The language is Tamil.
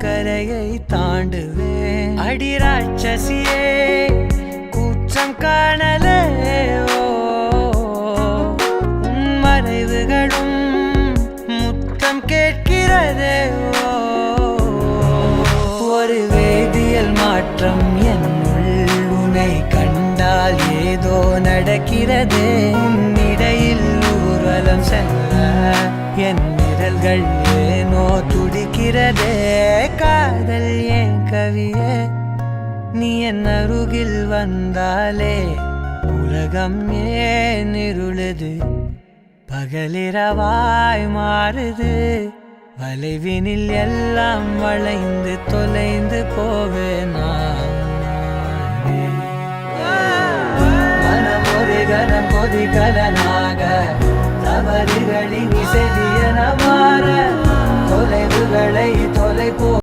கரையை தாண்டுவேன். அடி ராட்சசியே கூற்றம் காணலே, உன் மறைவுகளும் முத்தம் கேட்கிறதே. ஒரு வேதியியல் மாற்றம் என்னுள், உன்னை கண்டால் ஏதோ நடக்கிறதே. இடையில் ஊர்வலம் செல்ல என் விரல்கள் ஏனோ துடிக்கிறதே. காதல் ஏன் கவியே, நீ என் அருகில் வந்தாலே உலகம் ஏன் இருளுது, பகலிரவாய் மாறுது. வளைவினில் எல்லாம் வளைந்து தொலைந்து போவேனா. மனம் ஒரு கனம் கொதிகலனாக தவறுகளின் இசைதி